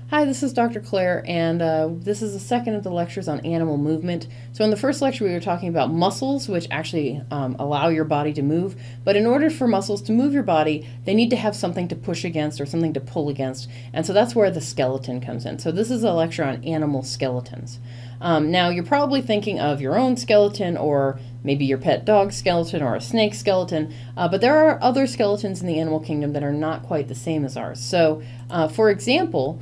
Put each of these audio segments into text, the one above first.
Hi, this is Dr. Claire, and this is the second of the lectures on animal movement. So in the first lecture, we were talking about muscles, which actually allow your body to move. But in order for muscles to move your body, they need to have something to push against or something to pull against. And so that's where the skeleton comes in. So this is a lecture on animal skeletons. Now, you're probably thinking of your own skeleton or maybe your pet dog skeleton or a snake skeleton, but there are other skeletons in the animal kingdom that are not quite the same as ours. So, for example,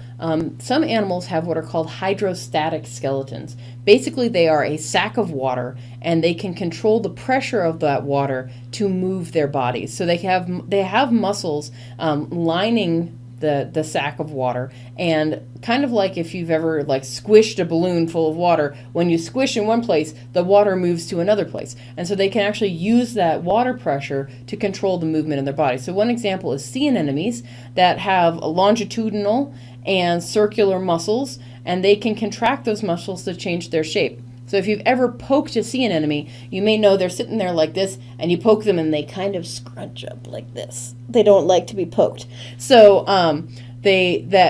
some animals have what are called hydrostatic skeletons. Basically, they are a sack of water, and they can control the pressure of that water to move their bodies. So they have muscles lining the sack of water, and kind of like if you've ever squished a balloon full of water, when you squish in one place, the water moves to another place, and so they can actually use that water pressure to control the movement of their body. So one example is sea anemones that have longitudinal and circular muscles, and they can contract those muscles to change their shape. So if you've ever poked a sea anemone, you may know they're sitting there like this, and you poke them and they kind of scrunch up like this. They don't like to be poked. So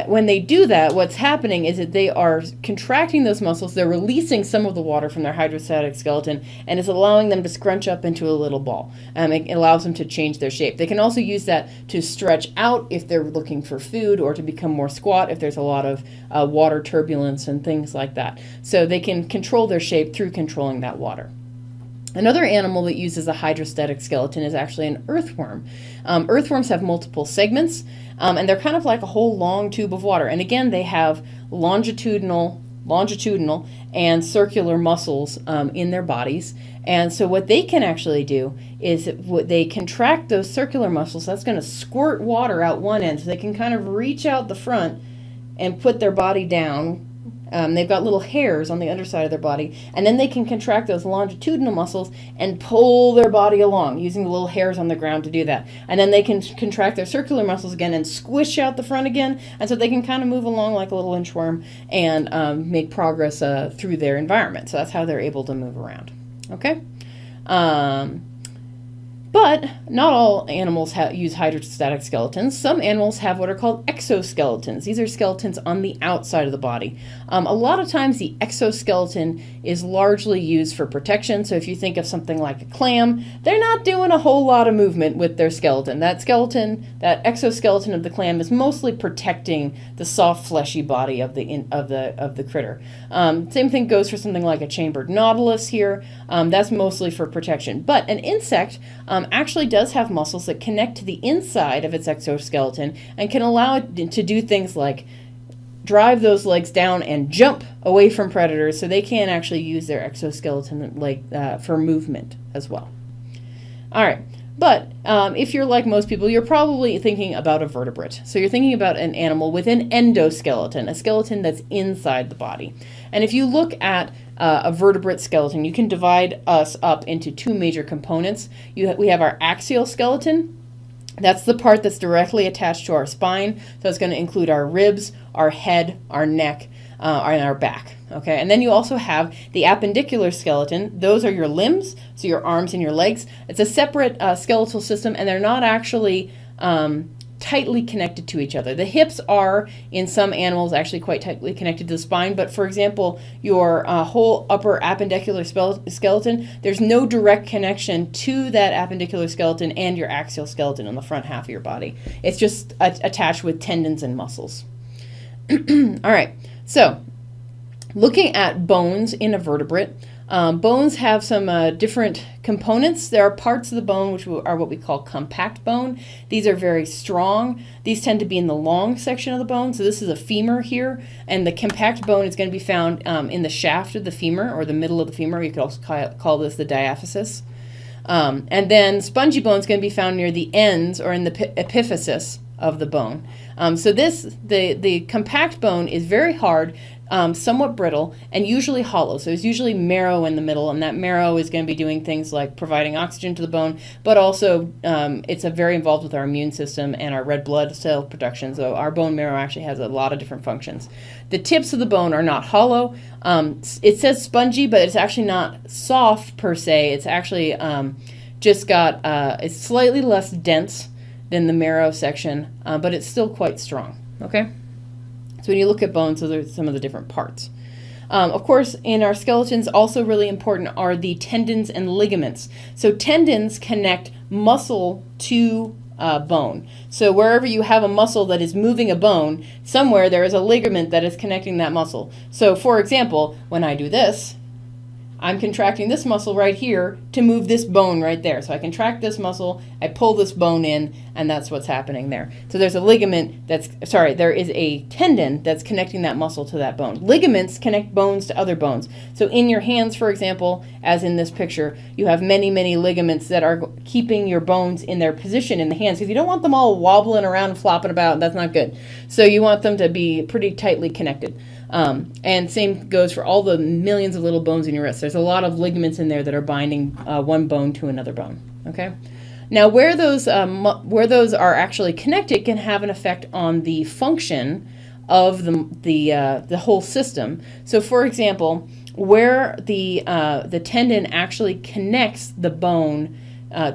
when they do that, what's happening is that they are contracting those muscles. They're releasing some of the water from their hydrostatic skeleton, and it's allowing them to scrunch up into a little ball. It allows them to change their shape. They can also use that to stretch out if they're looking for food, or to become more squat if there's a lot of water turbulence and things like that. So they can control their shape through controlling that water. Another animal that uses a hydrostatic skeleton is actually an earthworm. Earthworms have multiple segments, and they're kind of like a whole long tube of water. And again, they have longitudinal and circular muscles in their bodies. And so what they can actually do is they contract those circular muscles. That's going to squirt water out one end, so they can kind of reach out the front and put their body down. They've got little hairs on the underside of their body, and then they can contract those longitudinal muscles and pull their body along using the little hairs on the ground to do that. And then they can contract their circular muscles again and squish out the front again, and so they can kind of move along like a little inchworm and make progress through their environment. So that's how they're able to move around. Okay? But not all animals use hydrostatic skeletons. Some animals have what are called exoskeletons. These are skeletons on the outside of the body. A lot of times the exoskeleton is largely used for protection. So if you think of something like a clam, they're not doing a whole lot of movement with their skeleton. That exoskeleton of the clam is mostly protecting the soft, fleshy body of the critter. Same thing goes for something like a chambered nautilus here. That's mostly for protection. But an insect actually does have muscles that connect to the inside of its exoskeleton and can allow it to do things like drive those legs down and jump away from predators, so they can actually use their exoskeleton for movement as well. All right. But if you're like most people, you're probably thinking about a vertebrate. So you're thinking about an animal with an endoskeleton, a skeleton that's inside the body. And if you look at a vertebrate skeleton, you can divide us up into two major components. We have our axial skeleton. That's the part that's directly attached to our spine. So it's going to include our ribs, our head, our neck, and our back. Okay, and then you also have the appendicular skeleton. Those are your limbs, so your arms and your legs. It's a separate skeletal system, and they're not actually tightly connected to each other. The hips are, in some animals, actually quite tightly connected to the spine, but for example, your whole upper appendicular skeleton, there's no direct connection to that appendicular skeleton and your axial skeleton on the front half of your body. It's just attached with tendons and muscles. All right, so looking at bones in a vertebrate, bones have some different components. There are parts of the bone which are what we call compact bone. These are very strong. These tend to be in the long section of the bone. So this is a femur here, and the compact bone is going to be found in the shaft of the femur, or the middle of the femur. You could also call this the diaphysis. And then spongy bone is going to be found near the ends or in the epiphysis of the bone. So the compact bone is very hard, somewhat brittle, and usually hollow. So there's usually marrow in the middle, and that marrow is going to be doing things like providing oxygen to the bone, but also it's very involved with our immune system and our red blood cell production. So our bone marrow actually has a lot of different functions. The tips of the bone are not hollow. It says spongy, but it's actually not soft per se. It's actually just got, it's slightly less dense than the marrow section, but it's still quite strong. Okay? So when you look at bones, those are some of the different parts. Of course, in our skeletons, also really important are the tendons and ligaments. So tendons connect muscle to bone. So wherever you have a muscle that is moving a bone, somewhere there is a ligament that is connecting that muscle. So for example, when I do this, I'm contracting this muscle right here to move this bone right there. So I contract this muscle, I pull this bone in, and that's what's happening there. So there's a ligament there is a tendon that's connecting that muscle to that bone. Ligaments connect bones to other bones. So in your hands, for example, as in this picture, you have many, many ligaments that are keeping your bones in their position in the hands, because you don't want them all wobbling around and flopping about. That's not good. So you want them to be pretty tightly connected. And same goes for all the millions of little bones in your wrist. There's a lot of ligaments in there that are binding one bone to another bone. Okay. Now, where those are actually connected can have an effect on the function of the whole system. So, for example, where the tendon actually connects the bone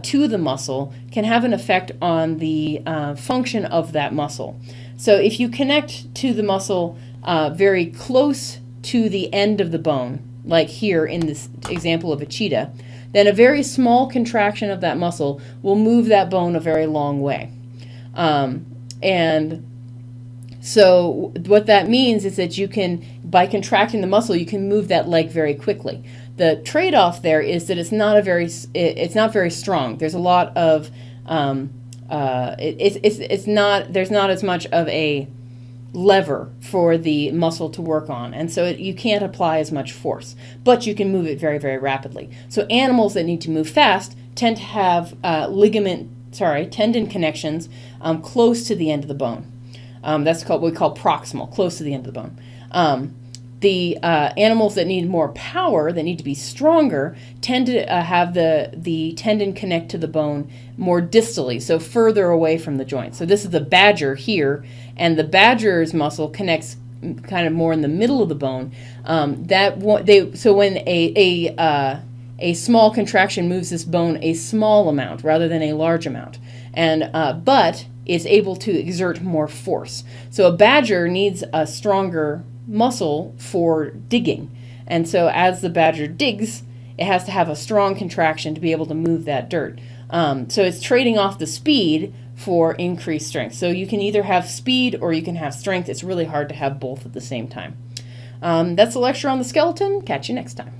to the muscle can have an effect on the function of that muscle. So, if you connect to the muscle very close to the end of the bone, like here in this example of a cheetah, then a very small contraction of that muscle will move that bone a very long way. And so what that means is that you can, by contracting the muscle, you can move that leg very quickly. The trade-off there is that it's not very strong. There's a lot of there's not as much of a lever for the muscle to work on, and so you can't apply as much force, but you can move it very, very rapidly. So animals that need to move fast tend to have tendon connections close to the end of the bone. That's what we call proximal, close to the end of the bone. The animals that need more power, that need to be stronger, tend to have the tendon connect to the bone more distally, so further away from the joint. So this is the badger here, and the badger's muscle connects kind of more in the middle of the bone. So when a small contraction moves this bone a small amount rather than a large amount, and but is able to exert more force. So a badger needs a stronger muscle for digging, and so as the badger digs, it has to have a strong contraction to be able to move that dirt. So it's trading off the speed for increased strength. So you can either have speed or you can have strength. It's really hard to have both at the same time. That's the lecture on the skeleton. Catch you next time.